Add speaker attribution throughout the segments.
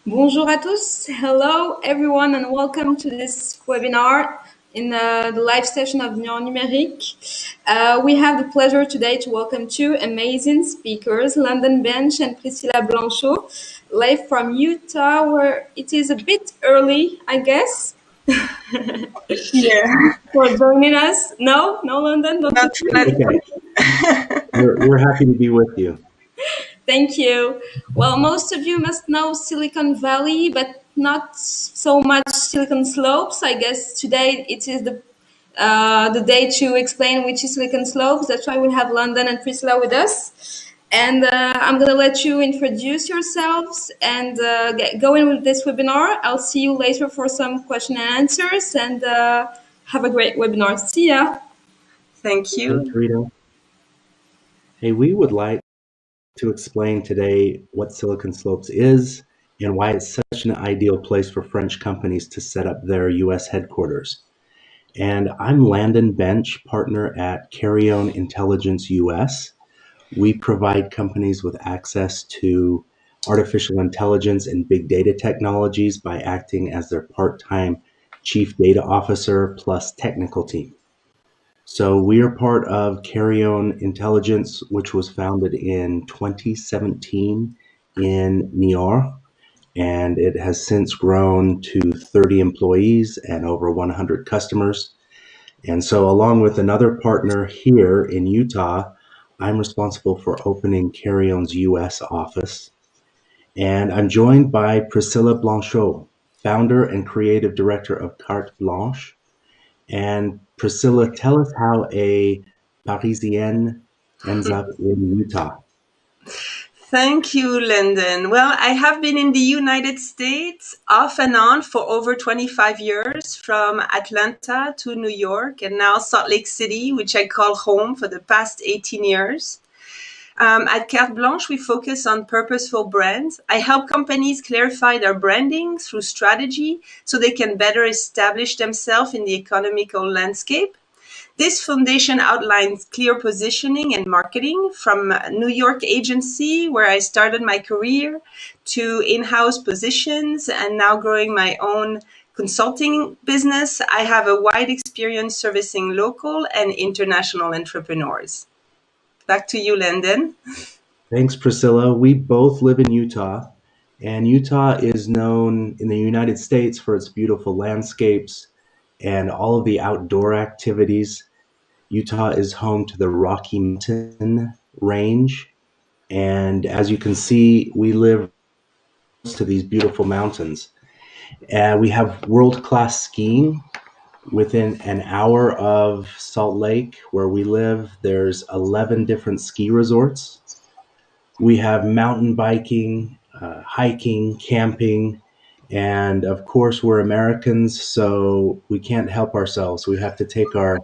Speaker 1: Bonjour à tous. Hello, everyone, and welcome to this webinar in the live session of Numeric. We have the pleasure today to welcome two amazing speakers, Landon and Priscilla Blanchot, live from Utah, where it is a bit early, I guess.
Speaker 2: Yeah.
Speaker 1: For joining us. No, London, don't
Speaker 2: Not
Speaker 1: you think?
Speaker 3: Okay. We're happy to be with you.
Speaker 1: Thank you. Well, most of you must know Silicon Valley, but not so much Silicon Slopes. I guess today it is the day to explain which is Silicon Slopes. That's why we have London and Priscilla with us. And I'm going to let you introduce yourselves and get going with this webinar. I'll see you later for some question and answers, and have a great webinar. See ya.
Speaker 2: Thank you.
Speaker 3: Thanks, Rita. Hey, we would like to explain today what Silicon Slopes is and why it's such an ideal place for French companies to set up their U.S. headquarters. And I'm Landon Bench, partner at Carrion Intelligence US. We provide companies with access to artificial intelligence and big data technologies by acting as their part-time chief data officer plus technical team. So we are part of Carrion Intelligence, which was founded in 2017 in Niort, and it has since grown to 30 employees and over 100 customers. And so along with another partner here in Utah, I'm responsible for opening Carrion's US office. And I'm joined by Priscilla Blanchot, founder and creative director of Carte Blanche. And Priscilla, tell us how a Parisienne ends up in Utah.
Speaker 2: Thank you, Landon. Well, I have been in the United States off and on for over 25 years, from Atlanta to New York and now Salt Lake City, which I call home, for the past 18 years. At Carte Blanche, we focus on purposeful brands. I help companies clarify their branding through strategy so they can better establish themselves in the economical landscape. This foundation outlines clear positioning and marketing, from New York agency, where I started my career, to in-house positions, and now growing my own consulting business. I have a wide experience servicing local and international entrepreneurs. Back to you, Landon.
Speaker 3: Thanks, Priscilla. We both live in Utah, and Utah is known in the United States for its beautiful landscapes and all of the outdoor activities. Utah is home to the Rocky Mountain Range, and as you can see, we live close to these beautiful mountains. We have world-class skiing. Within an hour of Salt Lake, where we live, there's 11 different ski resorts. We have mountain biking, hiking, camping, and of course we're Americans, so we can't help ourselves. We have to take our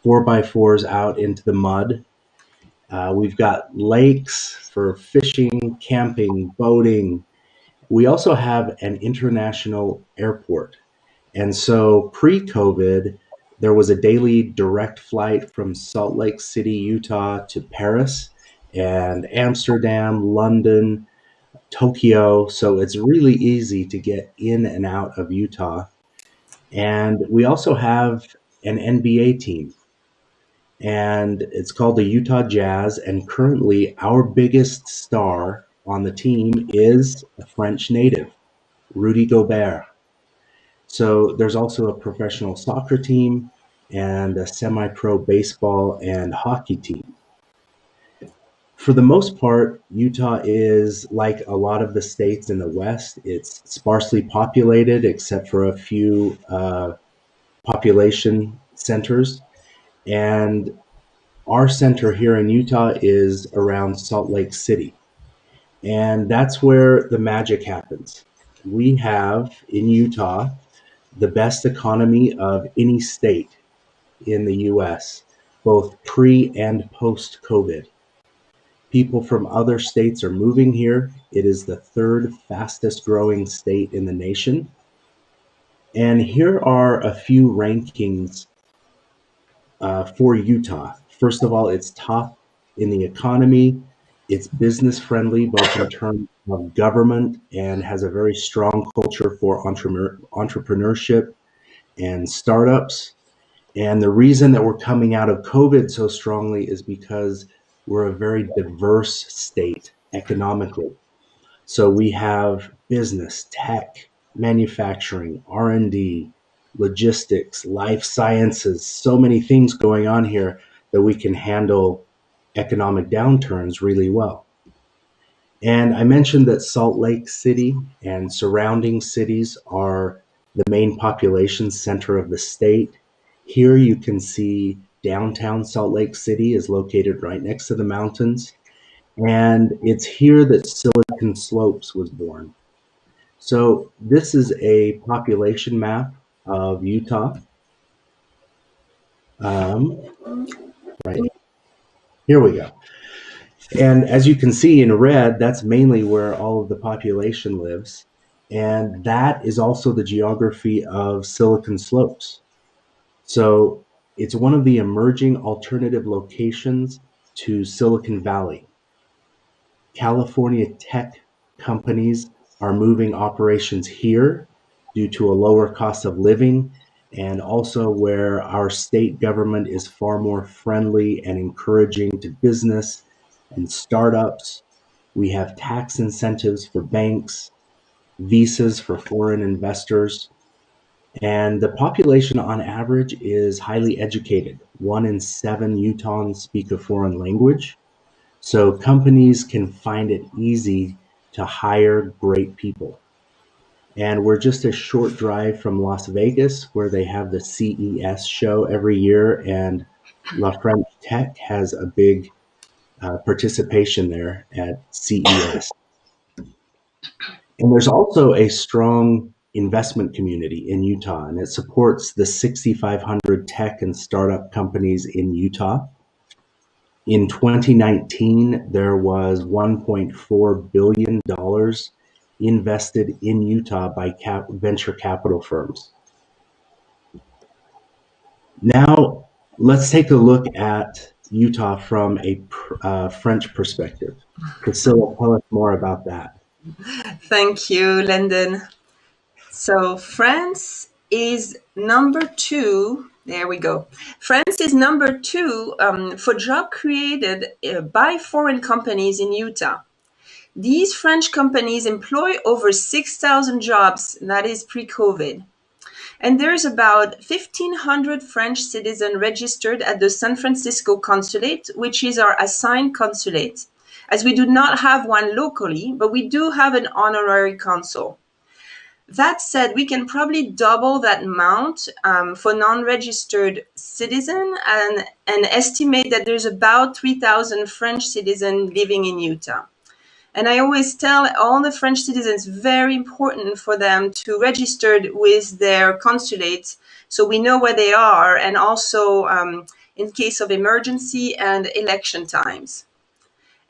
Speaker 3: 4x4s out into the mud. We've got lakes for fishing, camping, boating. We also have an international airport. And so pre-COVID, there was a daily direct flight from Salt Lake City, Utah to Paris and Amsterdam, London, Tokyo. So it's really easy to get in and out of Utah. And we also have an NBA team, and it's called the Utah Jazz. And currently our biggest star on the team is a French native, Rudy Gobert. So there's also a professional soccer team and a semi-pro baseball and hockey team. For the most part, Utah is like a lot of the states in the West. It's sparsely populated except for a few population centers. And our center here in Utah is around Salt Lake City. And that's where the magic happens. We have in Utah the best economy of any state in the US, both pre and post COVID. People from other states are moving here. It is the third fastest growing state in the nation. And here are a few rankings for Utah. First of all, it's top in the economy. It's business friendly, both in terms of government and has a very strong culture for entrepreneurship and startups. And the reason that we're coming out of COVID so strongly is because we're a very diverse state economically. So we have business, tech, manufacturing, R&D, logistics, life sciences, so many things going on here that we can handle economic downturns really well. And I mentioned that Salt Lake City and surrounding cities are the main population center of the state. Here you can see downtown Salt Lake City is located right next to the mountains. And it's here that Silicon Slopes was born. So this is a population map of Utah. Right here we go. And as you can see in red, that's mainly where all of the population lives. And that is also the geography of Silicon Slopes. So it's one of the emerging alternative locations to Silicon Valley. California tech companies are moving operations here due to a lower cost of living, and also where our state government is far more friendly and encouraging to business and startups. We have tax incentives for banks, visas for foreign investors, and the population on average is highly educated. 1 in 7 Utahns speak a foreign language. So companies can find it easy to hire great people. And we're just a short drive from Las Vegas, where they have the CES show every year, and La French Tech has a big participation there at CES. And there's also a strong investment community in Utah, and it supports the 6,500 tech and startup companies in Utah. In 2019, there was $1.4 billion invested in Utah by venture capital firms. Now, let's take a look at Utah from a French perspective. Priscilla, tell us more about that.
Speaker 2: Thank you, Landon. So France is number 2. There we go. France is number 2 for job created by foreign companies in Utah. These French companies employ over 6,000 jobs, that is pre-COVID. And there's about 1,500 French citizens registered at the San Francisco consulate, which is our assigned consulate, as we do not have one locally, but we do have an honorary consul. That said, we can probably double that amount for non-registered citizens and estimate that there's about 3,000 French citizens living in Utah. And I always tell all the French citizens, very important for them to register with their consulates so we know where they are, and also in case of emergency and election times.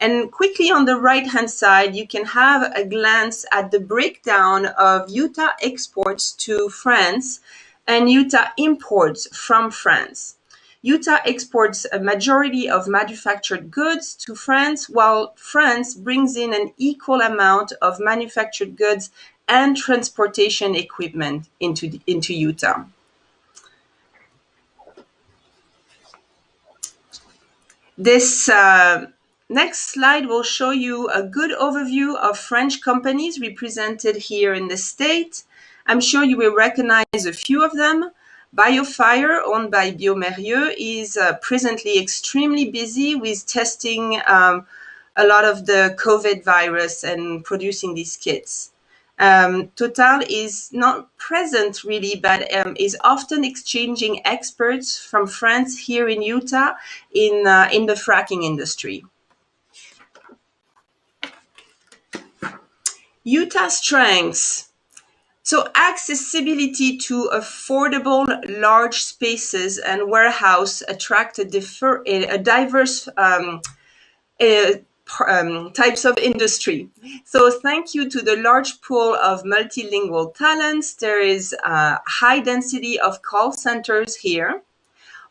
Speaker 2: And quickly on the right-hand side, you can have a glance at the breakdown of Utah exports to France and Utah imports from France. Utah exports a majority of manufactured goods to France, while France brings in an equal amount of manufactured goods and transportation equipment into Utah. This next slide will show you a good overview of French companies represented here in the state. I'm sure you will recognize a few of them. BioFire, owned by Biomérieux, is presently extremely busy with testing a lot of the COVID virus and producing these kits. Total is not present really, but is often exchanging experts from France here in Utah in the fracking industry. Utah strengths. So accessibility to affordable large spaces and warehouse attract a diverse types of industry. So thank you to the large pool of multilingual talents, there is a high density of call centers here.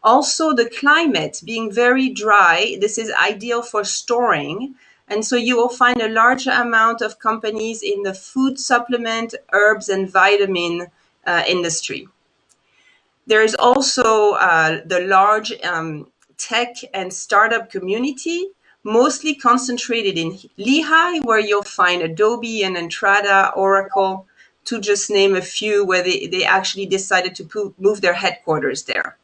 Speaker 2: Also the climate being very dry, this is ideal for storing. And so you will find a large amount of companies in the food supplement, herbs, and vitamin industry. There is also the large tech and startup community, mostly concentrated in Lehigh, where you'll find Adobe and Entrada, Oracle, to just name a few, where they actually decided to move their headquarters there.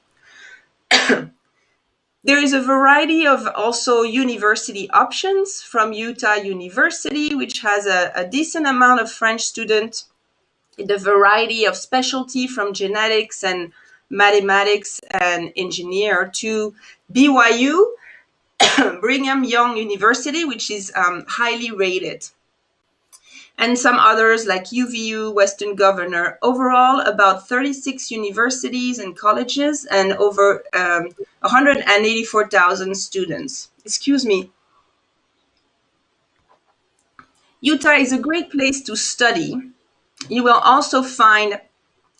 Speaker 2: There is a variety of also university options from Utah University, which has a decent amount of French students, the variety of specialty from genetics and mathematics and engineer to BYU, Brigham Young University, which is highly rated. And some others like UVU, Western Governor. Overall, about 36 universities and colleges and over 184,000 students. Excuse me. Utah is a great place to study. You will also find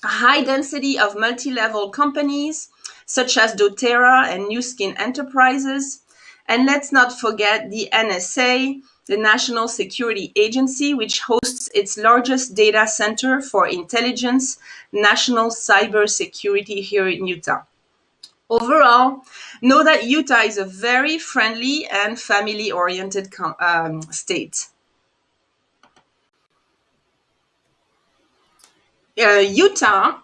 Speaker 2: a high density of multi-level companies such as doTERRA and New Skin Enterprises. And let's not forget the NSA, the National Security Agency, which hosts its largest data center for intelligence, national cybersecurity here in Utah. Overall, know that Utah is a very friendly and family-oriented state. Utah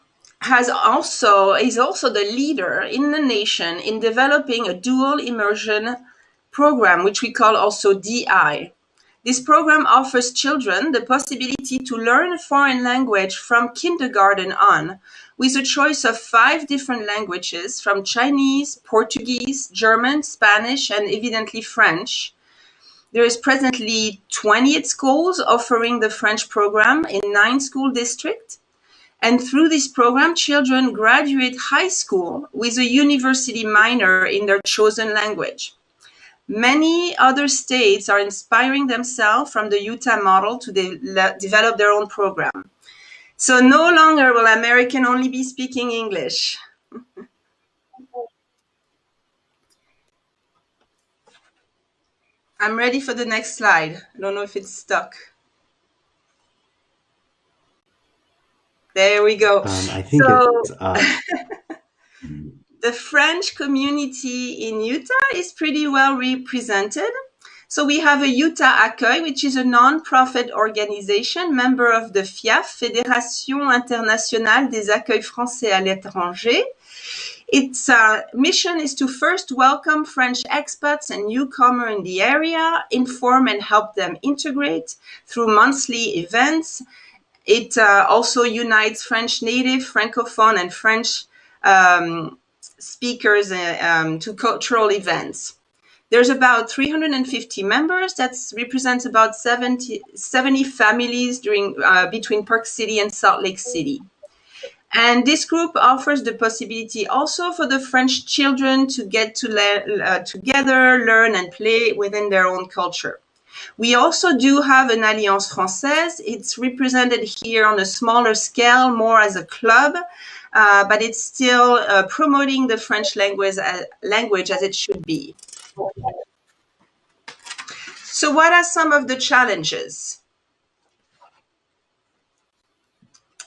Speaker 2: is also the leader in the nation in developing a dual immersion program, which we call also DI. This program offers children the possibility to learn a foreign language from kindergarten on, with a choice of 5 different languages from Chinese, Portuguese, German, Spanish, and evidently French. There is presently 28 schools offering the French program in 9 school districts. And through this program, children graduate high school with a university minor in their chosen language. Many other states are inspiring themselves from the Utah model to develop their own program. So no longer will American only be speaking English. I'm ready for the next slide. I don't know if it's stuck. There we go.
Speaker 3: I think it's up.
Speaker 2: The French community in Utah is pretty well represented. So we have a Utah Accueil, which is a non-profit organization, member of the FIAF, Fédération Internationale des Accueils Français à l'Étranger. Its mission is to first welcome French expats and newcomers in the area, inform and help them integrate through monthly events. It also unites French native, Francophone, and French speakers to cultural events. There's about 350 members. That represents about 70 families between Park City and Salt Lake City. And this group offers the possibility also for the French children to get together, learn, and play within their own culture. We also do have an Alliance Française. It's represented here on a smaller scale, more as a club, but it's still promoting the French language as it should be. So what are some of the challenges?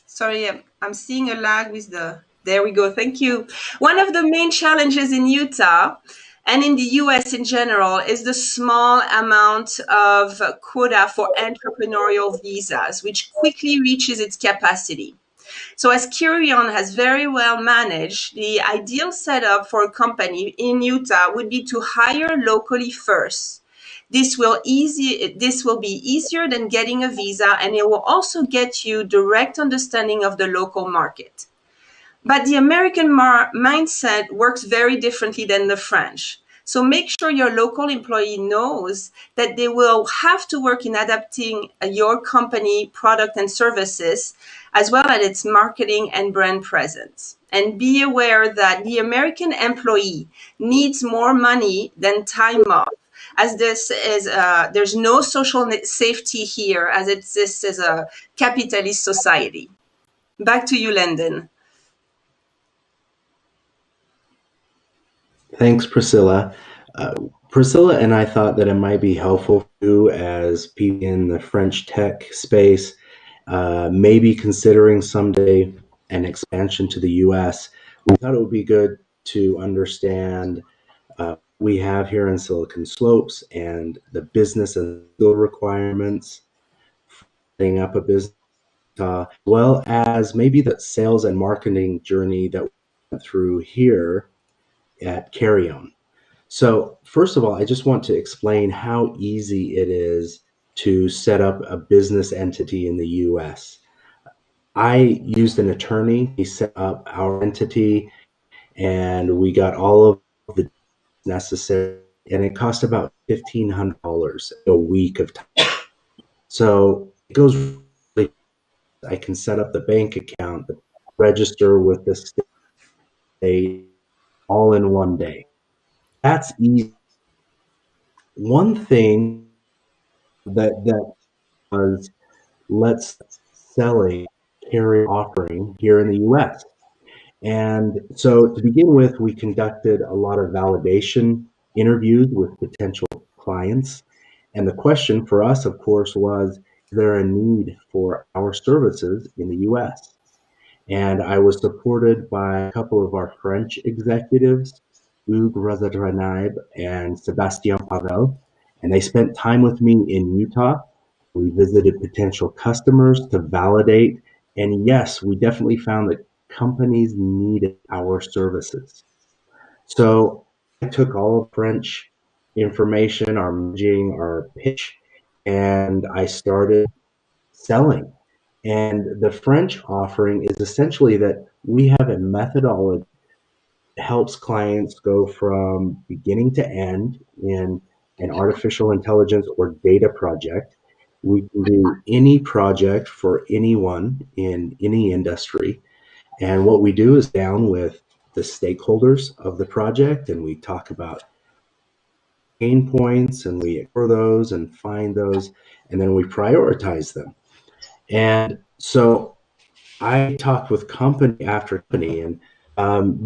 Speaker 2: Sorry, I'm seeing a lag with there we go, thank you. One of the main challenges in Utah and in the US in general is the small amount of quota for entrepreneurial visas, which quickly reaches its capacity. So as Kirion has very well managed, the ideal setup for a company in Utah would be to hire locally first. This will be easier than getting a visa, and it will also get you direct understanding of the local market. But the American mindset works very differently than the French. So make sure your local employee knows that they will have to work in adapting your company product and services, as well as its marketing and brand presence. And be aware that the American employee needs more money than time off, as this is there's no social safety here, as it exists as a capitalist society. Back to you, Landon.
Speaker 3: Thanks, Priscilla. Priscilla and I thought that it might be helpful for you as people in the French tech space, maybe considering someday an expansion to the US. We thought it would be good to understand we have here in Silicon Slopes and the business and skill requirements for setting up a business, as well as maybe the sales and marketing journey that we went through here at Carrion. So, first of all, I just want to explain how easy it is to set up a business entity in the US. I used an attorney. He set up our entity and we got all of the necessary, and it cost about $1,500 a week of time. So it goes really, I can set up the bank account, register with the state all in one day. That's easy. One thing that was let's selling carry offering here in the US. And so to begin with, we conducted a lot of validation interviews with potential clients. And the question for us, of course, was, is there a need for our services in the US? And I was supported by a couple of our French executives, Hugues Razatranib and Sebastien Pavel, and they spent time with me in Utah. We visited potential customers to validate, and yes, we definitely found that companies needed our services. So I took all of French information, our messaging, our pitch, and I started selling. And the French offering is essentially that we have a methodology that helps clients go from beginning to end in an artificial intelligence or data project. We can do any project for anyone in any industry. And what we do is down with the stakeholders of the project and we talk about pain points and we explore those and find those and then we prioritize them. And so I talked with company after company, and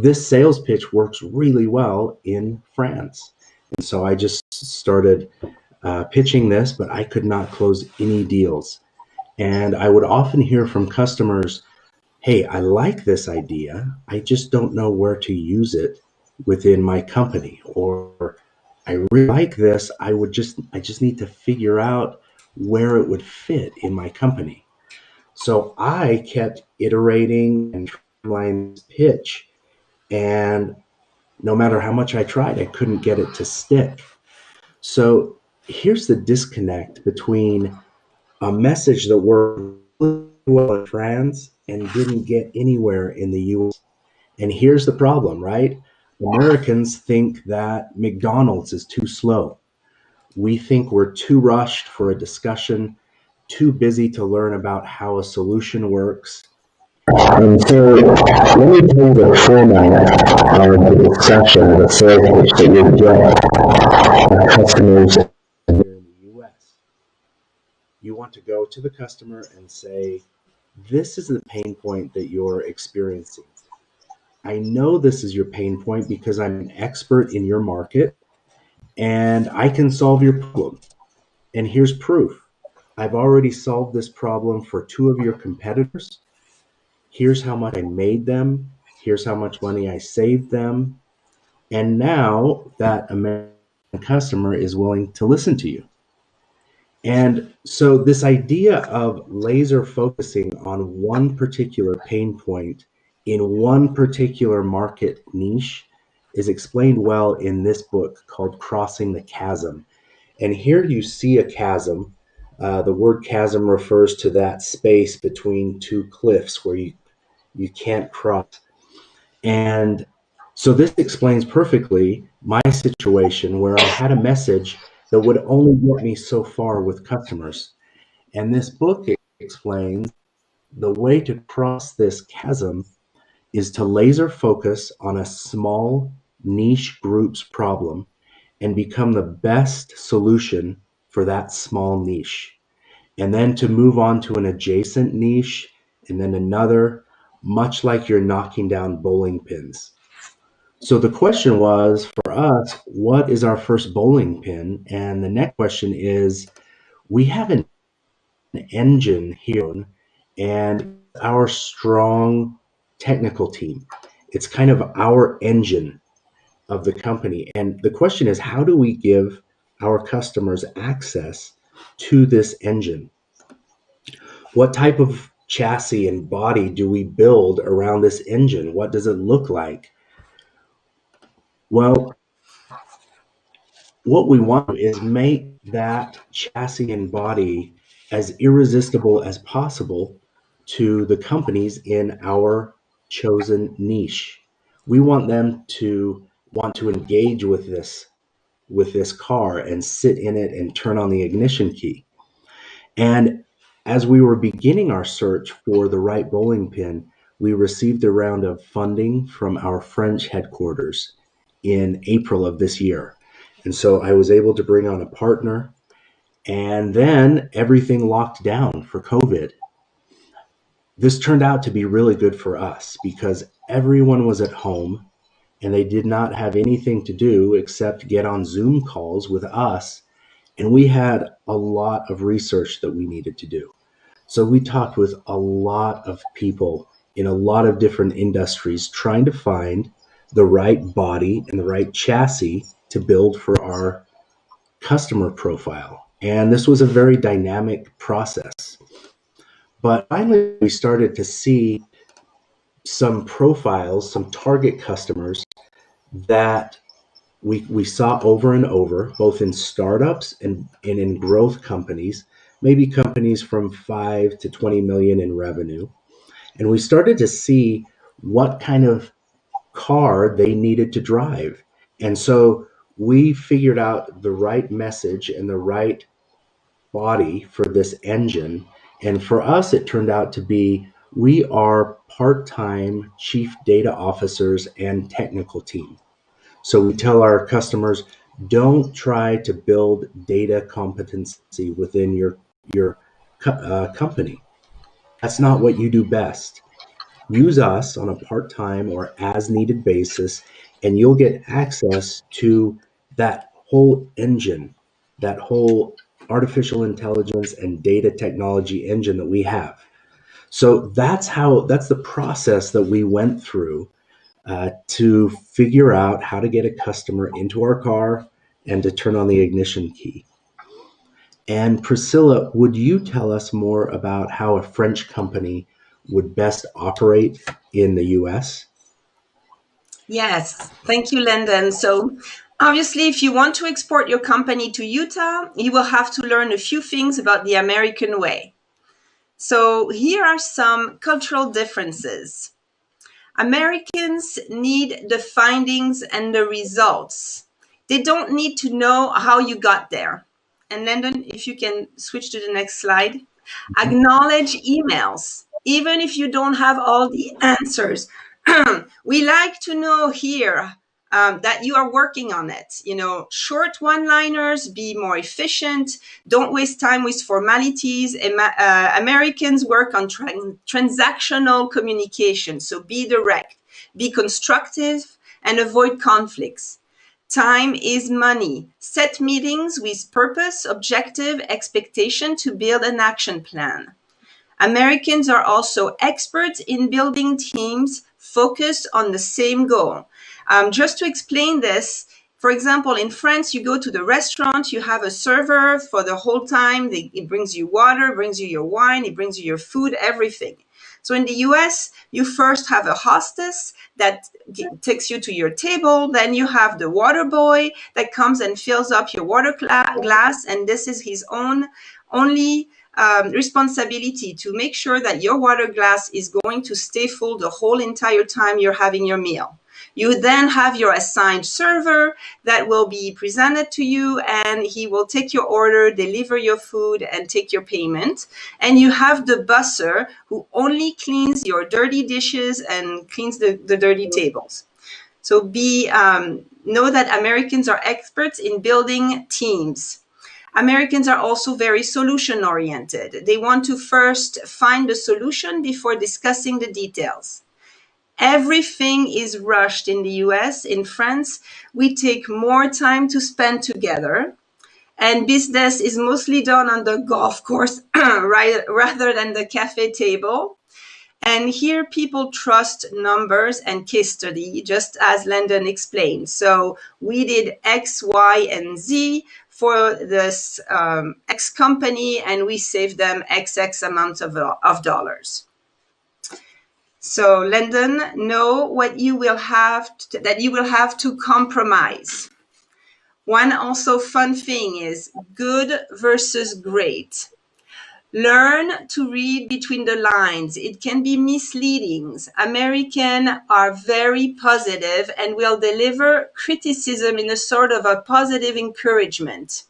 Speaker 3: this sales pitch works really well in France. And so I just started pitching this, but I could not close any deals. And I would often hear from customers, hey, I like this idea. I just don't know where to use it within my company. Or I really like this. I just need to figure out where it would fit in my company. So I kept iterating and trying this pitch, and no matter how much I tried, I couldn't get it to stick. So here's the disconnect between a message that worked really well in France and didn't get anywhere in the US. And here's the problem, right? Americans think that McDonald's is too slow. We think we're too rushed for a discussion, too busy to learn about how a solution works. And so let me tell you the format of the discussion, the sales pitch that you get customers here in the US. You want to go to the customer and say, this is the pain point that you're experiencing. I know this is your pain point because I'm an expert in your market and I can solve your problem. And here's proof. I've already solved this problem for two of your competitors. Here's how much I made them. Here's how much money I saved them. And now that American customer is willing to listen to you. And so this idea of laser focusing on one particular pain point in one particular market niche is explained well in this book called Crossing the Chasm. And here you see a chasm. The word chasm refers to that space between two cliffs where you can't cross. And so this explains perfectly my situation where I had a message that would only get me so far with customers. And this book explains the way to cross this chasm is to laser focus on a small niche group's problem and become the best solution for that small niche. And then to move on to an adjacent niche and then another, much like you're knocking down bowling pins. So the question was for us, what is our first bowling pin? And the next question is, we have an engine here, and our strong technical team. It's kind of our engine of the company. And the question is, how do we give our customers access to this engine? What type of chassis and body do we build around this engine? What does it look like? Well, what we want is make that chassis and body as irresistible as possible to the companies in our chosen niche. We want them to want to engage with this car and sit in it and turn on the ignition key. And as we were beginning our search for the right bowling pin, we received a round of funding from our French headquarters in April of this year. And so I was able to bring on a partner, and then everything locked down for COVID. This turned out to be really good for us because everyone was at home and they did not have anything to do except get on Zoom calls with us. And we had a lot of research that we needed to do. So we talked with a lot of people in a lot of different industries trying to find the right body and the right chassis to build for our customer profile. And this was a very dynamic process. But finally, we started to see some profiles, some target customers that we saw over and over, both in startups and in growth companies, maybe companies from 5 to 20 million in revenue. And we started to see what kind of car they needed to drive. And so we figured out the right message and the right body for this engine. And for us, it turned out to be we are part time chief data officers and technical team. So we tell our customers, don't try to build data competency within your company. That's not what you do best. Use us on a part-time or as-needed basis, and you'll get access to that whole engine, that whole artificial intelligence and data technology engine that we have. So that's the process that we went through to figure out how to get a customer into our car and to turn on the ignition key. And Priscilla, would you tell us more about how a French company would best operate in the US?
Speaker 2: Yes, thank you, Landon. So, obviously, if you want to export your company to Utah, you will have to learn a few things about the American way. So, here are some cultural differences. Americans need the findings and the results. They don't need to know how you got there. And Landon, if you can switch to the next slide. Acknowledge emails, even if you don't have all the answers. We like to know here that you are working on it. You know, short one-liners, be more efficient. Don't waste time with formalities. Americans work on transactional communication. So be direct, be constructive, and avoid conflicts. Time is money. Set meetings with purpose, objective, expectation to build an action plan. Americans are also experts in building teams focused on the same goal. Just to explain this, for example, in France, you go to the restaurant, you have a server for the whole time. It brings you water, brings you your wine, it brings you your food, everything. So in the US, you first have a hostess that takes you to your table. Then you have the water boy that comes and fills up your water glass. And this is his only responsibility to make sure that your water glass is going to stay full the whole entire time you're having your meal. You then have your assigned server that will be presented to you, and he will take your order, deliver your food, and take your payment. And you have the busser who only cleans your dirty dishes and cleans the dirty tables. So know that Americans are experts in building teams. Americans are also very solution oriented. They want to first find the solution before discussing the details. Everything is rushed in the US. In France, we take more time to spend together, and business is mostly done on the golf course right, rather than the cafe table. And here people trust numbers and case study, just as Landon explained. So we did X, Y, and Z for this X company, and we saved them XX amount of dollars. So Landon, know what you will have that you will have to compromise. One also fun thing is good versus great. Learn to read between the lines. It can be misleading. Americans are very positive and will deliver criticism in a sort of a positive encouragement.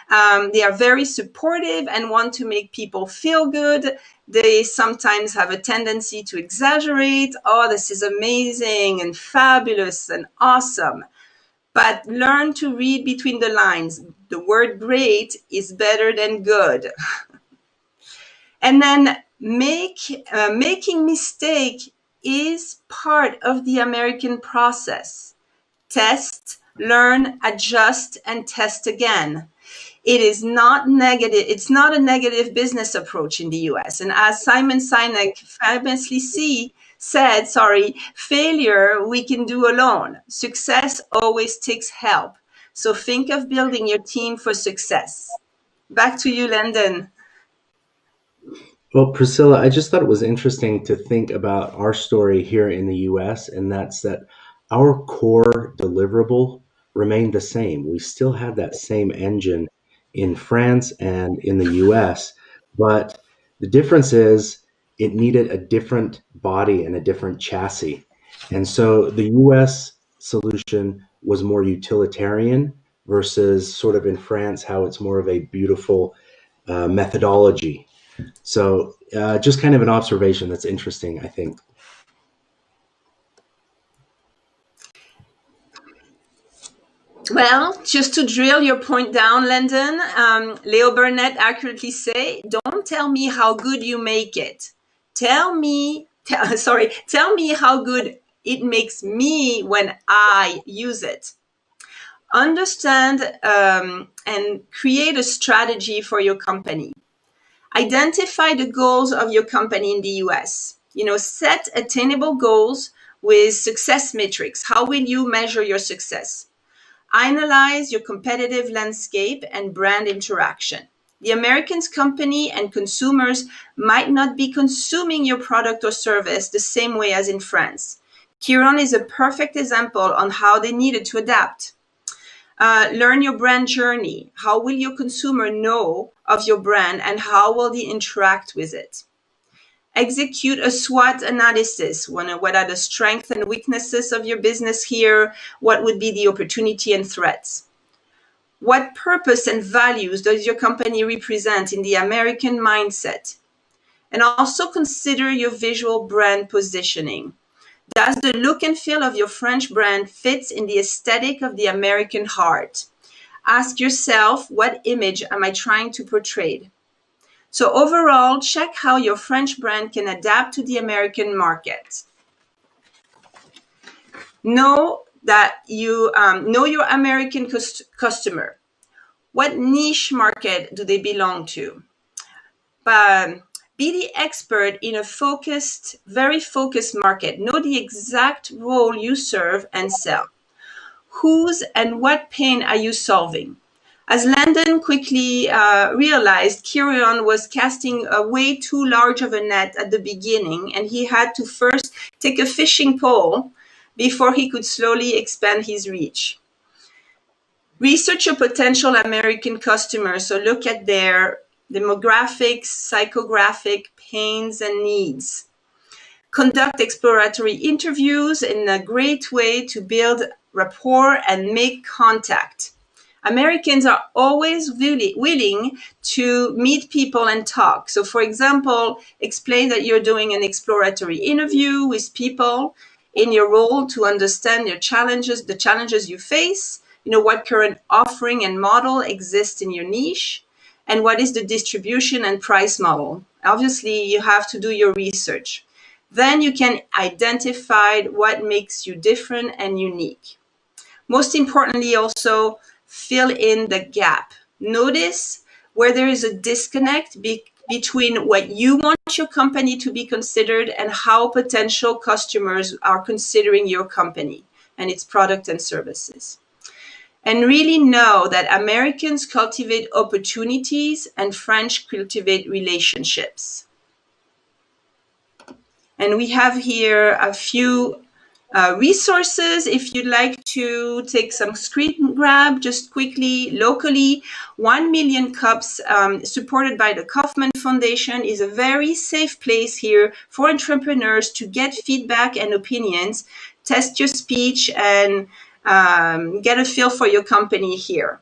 Speaker 2: They are very supportive and want to make people feel good. They sometimes have a tendency to exaggerate. Oh, this is amazing and fabulous and awesome. But learn to read between the lines. The word great is better than good. And then making mistake is part of the American process. Test, learn, adjust, and test again. It is not negative. It's not a negative business approach in the US. And as Simon Sinek famously said, failure we can do alone. Success always takes help. So think of building your team for success. Back to you, Landon.
Speaker 3: Well, Priscilla, I just thought it was interesting to think about our story here in the US, and that's that our core deliverable remained the same. We still had that same engine in France and in the US, but the difference is it needed a different body and a different chassis. And so the US solution was more utilitarian versus sort of in France, how it's more of a beautiful methodology. So just kind of an observation that's interesting, I think.
Speaker 2: Well, just to drill your point down, Landon, Leo Burnett accurately say, "Don't tell me how good you make it. Tell me how good it makes me when I use it." Understand and create a strategy for your company. Identify the goals of your company in the US. Set attainable goals with success metrics. How will you measure your success? Analyze your competitive landscape and brand interaction. The American company and consumers might not be consuming your product or service the same way as in France. Kiron is a perfect example on how they needed to adapt. Learn your brand journey. How will your consumer know of your brand and how will they interact with it? Execute a SWOT analysis. What are the strengths and weaknesses of your business here? What would be the opportunity and threats? What purpose and values does your company represent in the American mindset? And also consider your visual brand positioning. Does the look and feel of your French brand fit in the aesthetic of the American heart? Ask yourself, what image am I trying to portray? So overall, check how your French brand can adapt to the American market. Know that you know your American customer. What niche market do they belong to? Be the expert in a very focused market. Know the exact role you serve and sell. Whose and what pain are you solving? As Landon quickly realized, Kiron was casting a way too large of a net at the beginning, and he had to first take a fishing pole before he could slowly expand his reach. Research your potential American customers, so look at their demographics, psychographic pains and needs. Conduct exploratory interviews in a great way to build rapport and make contact. Americans are always willing to meet people and talk. So for example, explain that you're doing an exploratory interview with people in your role to understand the challenges you face, what current offering and model exists in your niche, and what is the distribution and price model. Obviously, you have to do your research. Then you can identify what makes you different and unique. Most importantly, also fill in the gap. Notice where there is a disconnect between what you want your company to be considered and how potential customers are considering your company and its product and services. And really know that Americans cultivate opportunities and French cultivate relationships. And we have here a few resources if you'd like to take some screen grab just quickly. Locally, 1 Million Cups, supported by the Kaufman Foundation, is a very safe place here for entrepreneurs to get feedback and opinions, test your speech, and get a feel for your company here.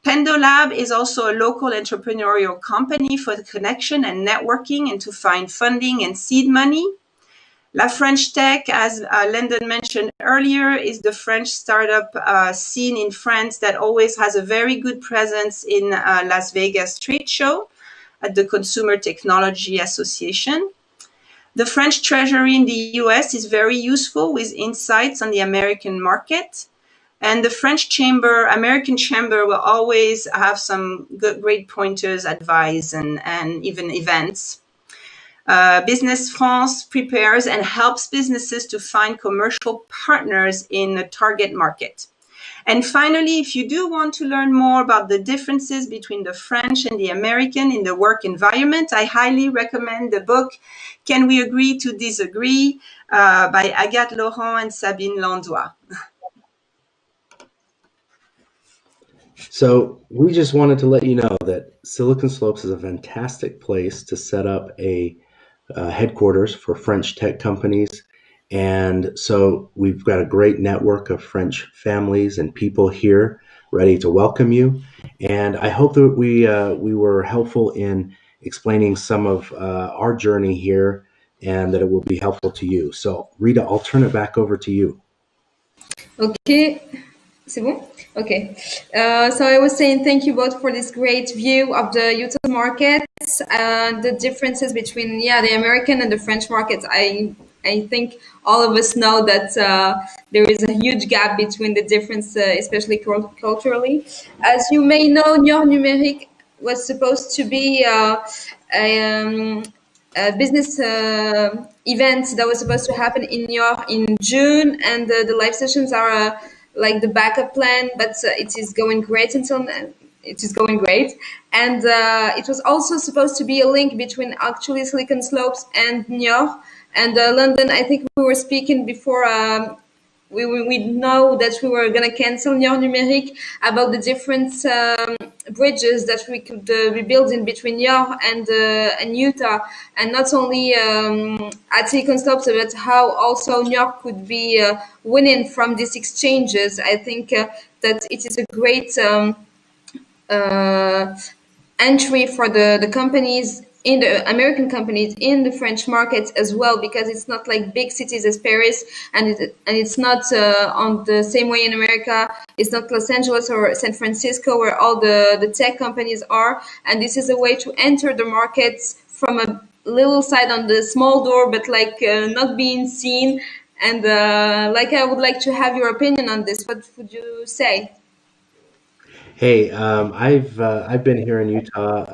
Speaker 2: Pendolab is also a local entrepreneurial company for the connection and networking and to find funding and seed money. La French Tech, as Landon mentioned earlier, is the French startup scene in France that always has a very good presence in Las Vegas trade show at the Consumer Technology Association. The French Treasury in the US is very useful with insights on the American market. And the American Chamber will always have some great pointers, advice, and even events. Business France prepares and helps businesses to find commercial partners in the target market. And finally, if you do want to learn more about the differences between the French and the American in the work environment, I highly recommend the book Can We Agree to Disagree by Agathe Laurent and Sabine Landois.
Speaker 3: So we just wanted to let you know that Silicon Slopes is a fantastic place to set up a headquarters for French tech companies. And so we've got a great network of French families and people here ready to welcome you. And I hope that we were helpful in explaining some of our journey here and that it will be helpful to you. So Rita, I'll turn it back over to you.
Speaker 1: Okay. C'est bon? Okay. So I was saying thank you both for this great view of the Utah markets and the differences between the American and the French markets. I think all of us know that there is a huge gap between the difference, especially culturally. As you may know, Niort Numeric was supposed to be a business event that was supposed to happen in Niort in June, and the live sessions are like the backup plan, but it is going great until now. It is going great. And it was also supposed to be a link between actually Silicon Slopes and Niort. And London, I think we were speaking before we know that we were going to cancel Niort Numeric about the different bridges that we could be building between Niort and Utah, and not only at Silicon Slopes, but how also Niort could be winning from these exchanges. I think that it is a great entry for the companies in the American companies in the French market as well, because it's not like big cities as Paris, and it's not on the same way in America. It's not Los Angeles or San Francisco where all the tech companies are, and this is a way to enter the markets from a little side on the small door, but like not being seen. And like I would like to have your opinion on this. What would you say?
Speaker 3: Hey, I've been here in Utah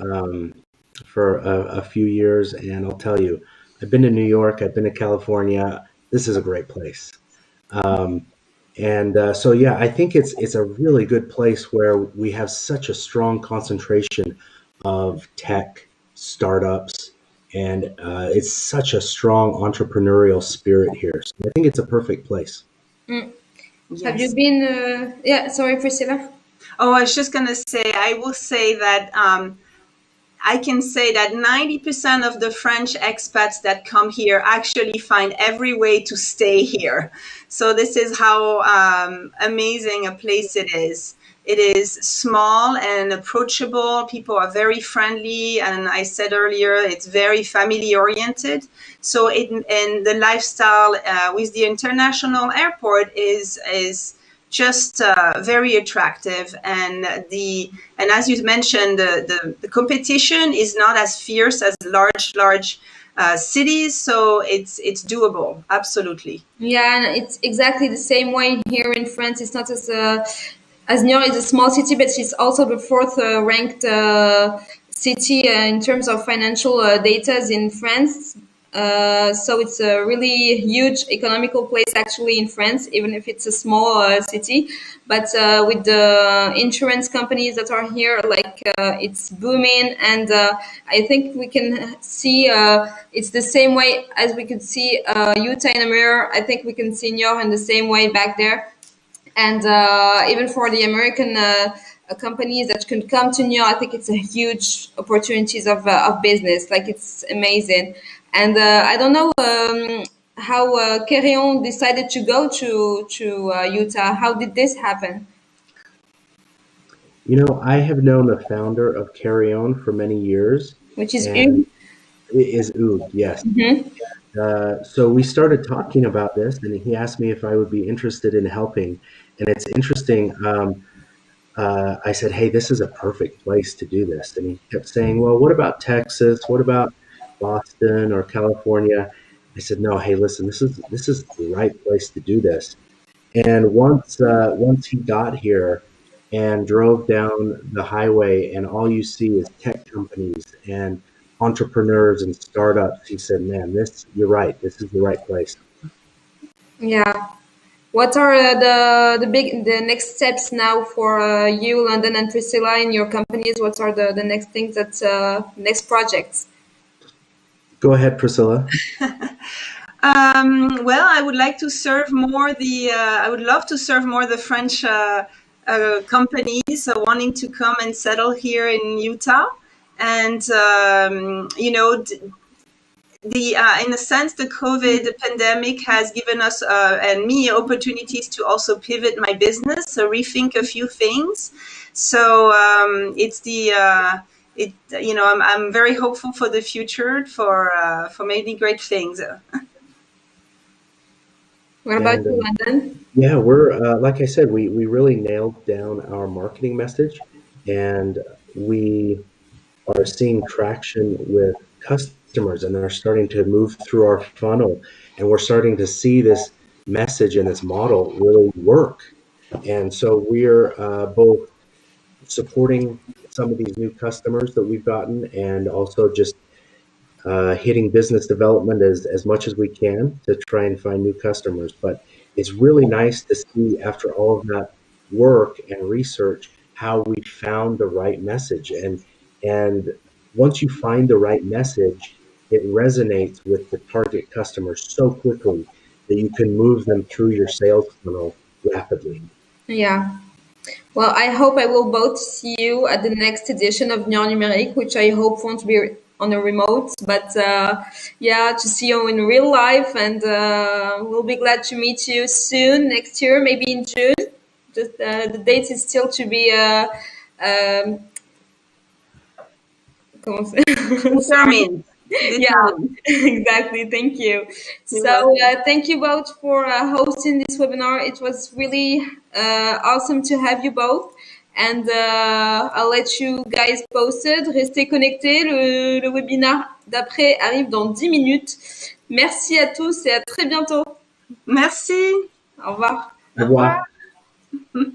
Speaker 3: for a few years, and I'll tell you, I've been to New York, I've been to California. This is a great place, so yeah, I think it's a really good place where we have such a strong concentration of tech startups, and it's such a strong entrepreneurial spirit here. So I think it's a perfect place.
Speaker 1: Mm.
Speaker 2: Yes.
Speaker 1: Have you been? Yeah, sorry, Priscilla.
Speaker 2: Oh, I was just going to say, I will say that I can say that 90% of the French expats that come here actually find every way to stay here. So this is how amazing a place it is. It is small and approachable. People are very friendly. And I said earlier, it's very family oriented. So and the lifestyle with the international airport is just very attractive, and as you mentioned, the competition is not as fierce as large cities, so it's doable, absolutely.
Speaker 1: Yeah, and it's exactly the same way here in France. It's not as Niort is a small city, but it's also the fourth ranked city in terms of financial data in France. So it's a really huge economical place actually in France, even if it's a small city. But with the insurance companies that are here, like it's booming, and I think we can see it's the same way as we could see Utah in a mirror. I think we can see Niort in the same way back there, and even for the American companies that can come to Niort, I think it's a huge opportunities of business. Like it's amazing, and I don't know how Carrion decided to go to Utah. How did this happen?
Speaker 3: You know, I have known the founder of Carry On for many years,
Speaker 1: Which is
Speaker 3: and it is Oog, yes. So we started talking about this, and he asked me if I would be interested in helping. And it's interesting. I said, "Hey, this is a perfect place to do this." And he kept saying, "Well, what about Texas? What about Boston or California?" I said, "No, hey, listen, this is the right place to do this." And once he got here and drove down the highway, and all you see is tech companies and entrepreneurs and startups, he said, "Man, this you're right. This is the right place."
Speaker 1: Yeah. What are the next steps now for you, London and Priscilla, in your companies? What are the next things that next projects?
Speaker 3: Go ahead, Priscilla.
Speaker 2: Well, I would like to serve more I would love to serve more the French companies wanting to come and settle here in Utah. And, in a sense, the COVID pandemic has given us and me opportunities to also pivot my business, so rethink a few things. So I'm very hopeful for the future for many great things.
Speaker 1: What about
Speaker 3: And
Speaker 1: you, Landon?
Speaker 3: yeah, we're like I said, we really nailed down our marketing message, and we are seeing traction with customers, and they're starting to move through our funnel, and we're starting to see this message and this model really work. And so we're both supporting some of these new customers that we've gotten, and also just hitting business development as much as we can to try and find new customers. But it's really nice to see after all of that work and research how we found the right message. And once you find the right message, it resonates with the target customer so quickly that you can move them through your sales funnel rapidly.
Speaker 1: Yeah. Well, I hope I will both see you at the next edition of Numeric, which I hope won't be on a remote, but yeah, to see you in real life, and we'll be glad to meet you soon next year, maybe in June. Just the date is still to be um, comment sorry.
Speaker 2: Determined.
Speaker 1: Yeah,
Speaker 2: Determined.
Speaker 1: exactly. Thank you.
Speaker 2: You're
Speaker 1: So,
Speaker 2: welcome.
Speaker 1: thank you both for hosting this webinar. It was really awesome to have you both. And I'll let you guys posted. Restez connectés. Le webinaire d'après arrive dans 10 minutes. Merci à tous et à très bientôt.
Speaker 2: Merci.
Speaker 1: Au revoir.
Speaker 3: Au
Speaker 2: Au revoir.
Speaker 3: revoir.